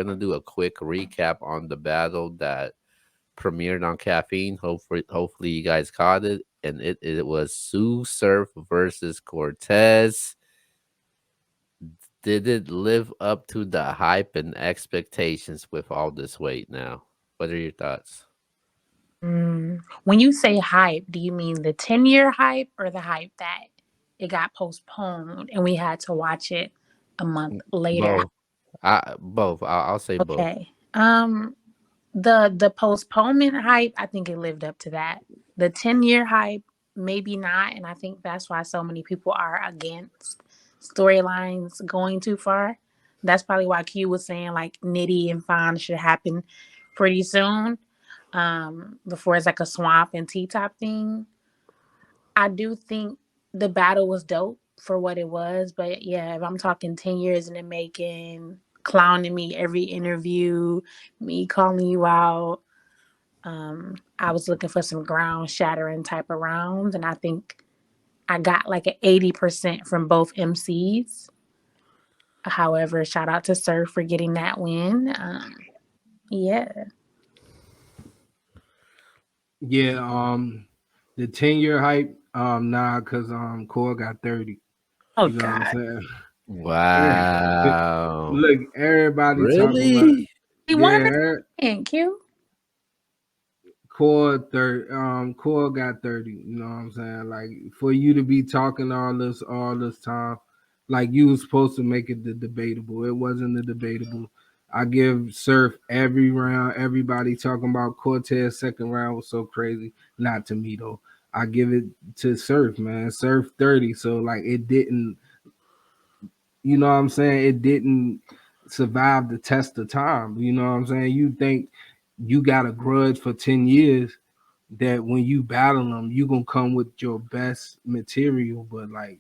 gonna do a quick recap on the battle that premiered on Caffeine. Hopefully you guys caught it, and it was Sue Surf versus Cortez. Did it live up to the hype and expectations with all this weight now? What are your thoughts? When you say hype, do you mean the 10-year hype or the hype that it got postponed and we had to watch it a month later? Both. Both. I'll say both. Okay. The postponement hype, I think it lived up to that. The 10-year hype, maybe not, and I think that's why so many people are against storylines going too far. That's probably why Q was saying like Nitty and Fawn should happen pretty soon, before it's like a swamp and T-top thing. I do think the battle was dope for what it was, but yeah, if I'm talking 10 years in the making, clowning me every interview, me calling you out, I was looking for some ground shattering type of rounds, and I think I got like an 80% from both MCs. However, shout out to Sir for getting that win. Yeah. Yeah, the 10-year hype, nah, cause Core got 30. Oh You know what I'm God. saying? Wow. Look, everybody talking about, Really? He won yeah, again, Q. Core got 30. You know what I'm saying? Like, for you to be talking all this time, like, you was supposed to make it the debatable. It wasn't the debatable. I give Surf every round. Everybody talking about Cortez second round was so crazy. Not to me though. I give it to Surf, man. Surf 30. So like, it didn't, you know what I'm saying? It didn't survive the test of time. You know what I'm saying? You think you got a grudge for 10 years that when you battle them, you gonna come with your best material. But like,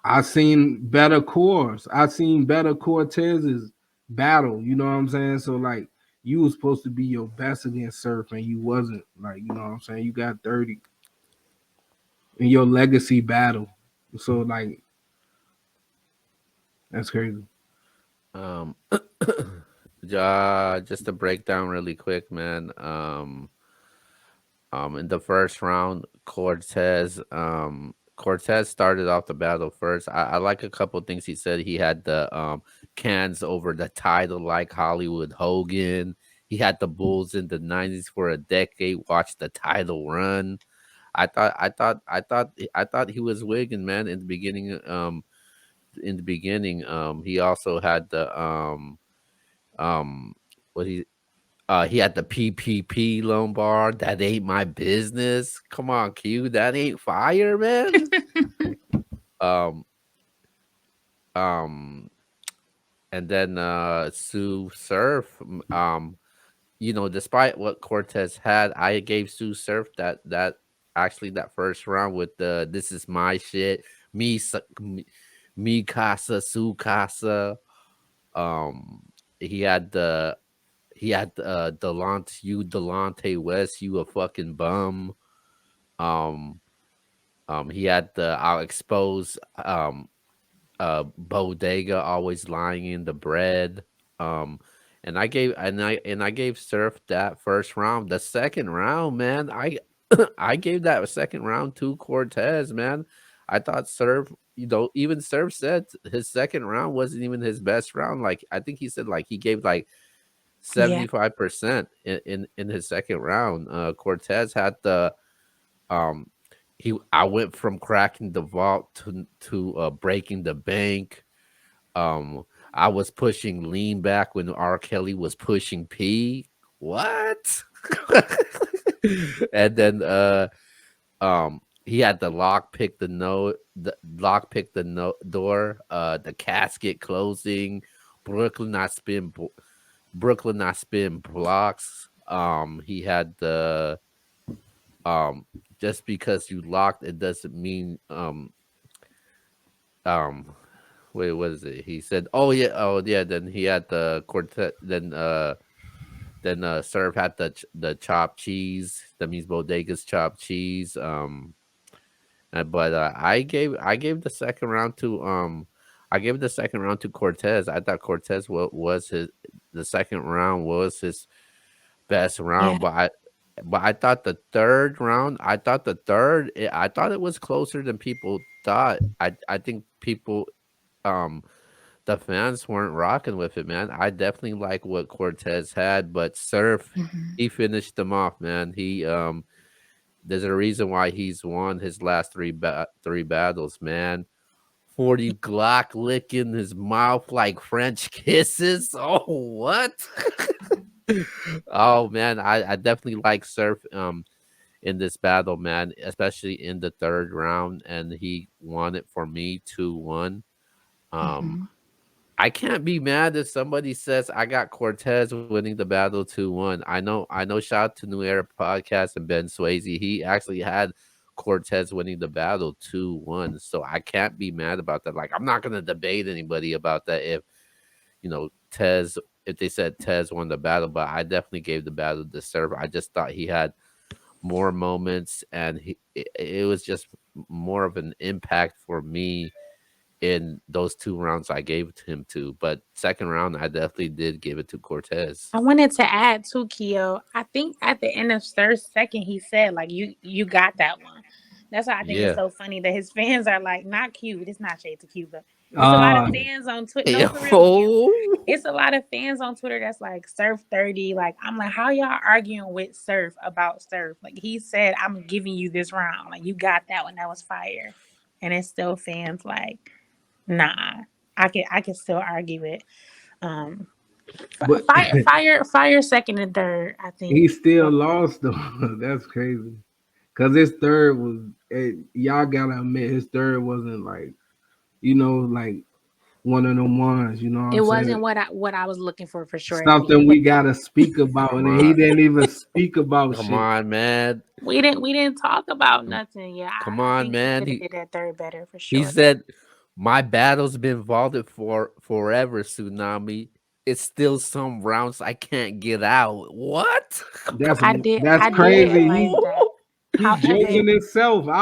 I seen better cores. I seen better Cortez's battle. You know what I'm saying? So like, you was supposed to be your best against Surf and you wasn't. Like, you know what I'm saying? You got 30 in your legacy battle. So like, that's crazy. Um, just to break down really quick, man. In the first round, Cortez started off the battle first. I like a couple things he said. He had the cans over the title like Hollywood Hogan. He had the Bulls in the '90s for a decade. Watched the title run. I thought he was wigging, man. In the beginning, he also had the what he had the PPP Lombard. That ain't my business. Come on, Q. That ain't fire, man. Um, um, and then Sue Surf. Despite what Cortez had, I gave Sue Surf that first round with the "This is my shit." Me casa, Sue casa. Um, he had the Delonte West, you a fucking bum. Um, he had the I'll expose bodega always lying in the bread. Um, and I gave Surf that first round. The second round, man, I gave that second round to Cortez, man. I thought Surf, even Surf said his second round wasn't even his best round. Like I think he said like he gave like Yeah. 75% in his second round. Cortez had the um he I went from cracking the vault to breaking the bank. I was pushing lean back when R. Kelly was pushing P. What? And then he had the lock pick the door, the casket closing, Brooklyn I spin Brooklyn I spin blocks. He had the um just because you locked it doesn't mean um wait, what is it? He said, oh yeah, then he had the quartet then Serve had the chopped cheese. That means Bodega's chopped cheese. But I gave the second round to I gave the second round to Cortez. I thought Cortez was his the second round was his best Yeah. round, but I thought the third round, I thought it was closer than people thought. I think people um the fans weren't rocking with it, man. I definitely like what Cortez had, but Surf, Hmm. he finished them off, man. There's a reason why he's won his last three battles, man. 40 Glock licking his mouth like French kisses. Oh, what? Oh man, I definitely like Surf in this battle, man, especially in the third round, and he won it for me 2-1. Um Hmm. I can't be mad if somebody says I got Cortez winning the battle 2-1. I know shout out to New Era Podcast and Ben Swayze. He actually had Cortez winning the battle 2-1. So I can't be mad about that. Like, I'm not gonna debate anybody about that Tez if they said Tez won the battle, but I definitely gave the battle to Serve. I just thought he had more moments, and it was just more of an impact for me in those 2 rounds I gave it to him to. But second round, I definitely did give it to Cortez. I wanted to add too, Keo. I think at the end of third second, he said like you got that one. That's why I think it's Yeah. so funny that his fans are like not cute. It's not shade to Q, but it's a lot of Uh fans on Twitter. No, for real, Q. Yo. It's a lot of fans on Twitter that's like Surf 30. Like I'm like, how y'all arguing with Surf about Surf? Like he said, I'm giving you this round. Like you got that one. That was fire. And it's still fans like, nah. I can still argue it. Um but Fire second and third, I think. he still lost though. That's crazy. Cause his third was y'all gotta admit his third wasn't like like one of them ones. You know what It I'm saying? wasn't what I was looking for sure. At the Something end. we gotta speak about, Come and he on. didn't even speak about Come shit. on, man. We didn't talk about Come, nothing. Yeah, come I on, think he man. could have did that third better for He sure. said, "My battle's been vaulted for forever, Tsunami. It's still some rounds I can't get out." What? That's that's I did crazy. like that. He However, joking himself. he I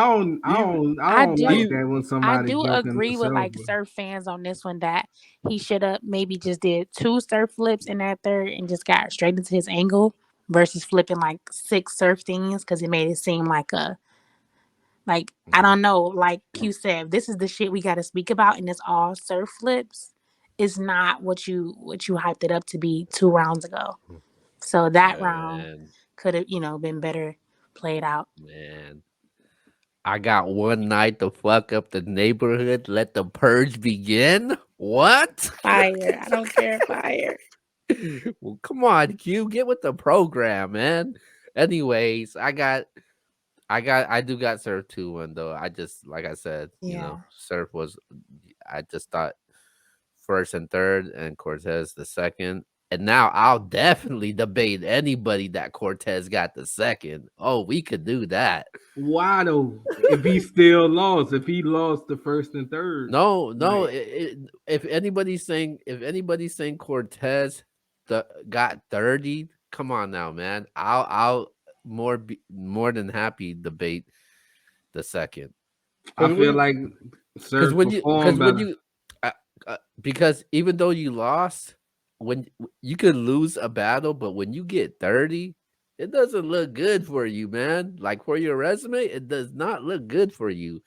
I don't like do he that when I somebody do joking agree with themselves. like surf fans on this one that he should have maybe just did two surf flips in that third and just got straight into his angle versus flipping like six surf things because it made it seem like I Mhm. don't know, like Q said, this is the shit we got to speak about, and it's all surf flips. It's not what you hyped it up to be 2 rounds ago. So that round Man, could have been better played out. man. I got one night to fuck up the neighborhood. Let the purge begin. What? Fire! I don't care. Fire! Well, come on, Q, get with the program, man. Anyways, I do got Surf 2-1 though. I just like I said, Yeah. Surf was I just thought first and third and Cortez the second. And now I'll definitely debate anybody that Cortez got the second. Oh, we could do that. Why though? If he still lost, if he lost the first and third, No, no. like If anybody's saying Cortez got 30, come on now, man. I'll more than happy debate the second. I Cause feel when like cause Surf when you performed cause when better. you uh, because even though you lost, when you could lose a battle, but when you get 30, it doesn't look good for you, man. Like for your resume, it does not look good for you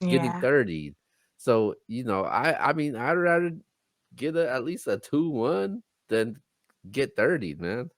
getting Yeah. 30. So, I mean, I'd rather get at least a 2-1 than get 30, man.